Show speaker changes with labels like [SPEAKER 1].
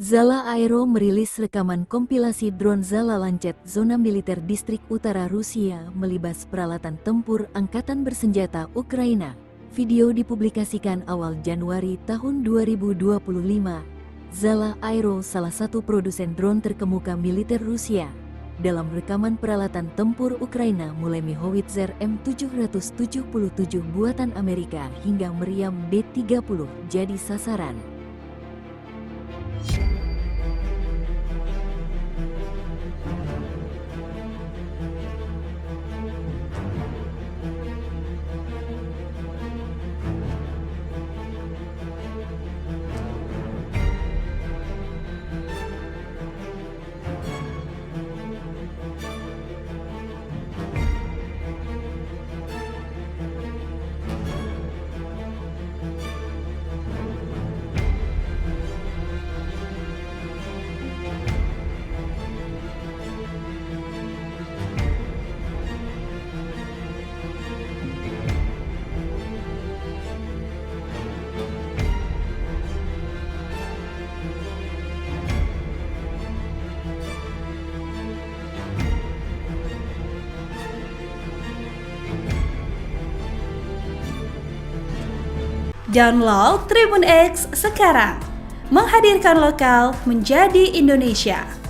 [SPEAKER 1] Zala Aero merilis rekaman kompilasi drone Zala Lancet zona militer distrik utara Rusia melibas peralatan tempur angkatan bersenjata Ukraina. Video dipublikasikan awal Januari tahun 2025. Zala Aero salah satu produsen drone terkemuka militer Rusia. Dalam rekaman peralatan tempur Ukraina mulai Howitzer M777 buatan Amerika hingga meriam B-30 jadi sasaran.
[SPEAKER 2] Download Tribun X sekarang, menghadirkan lokal menjadi Indonesia.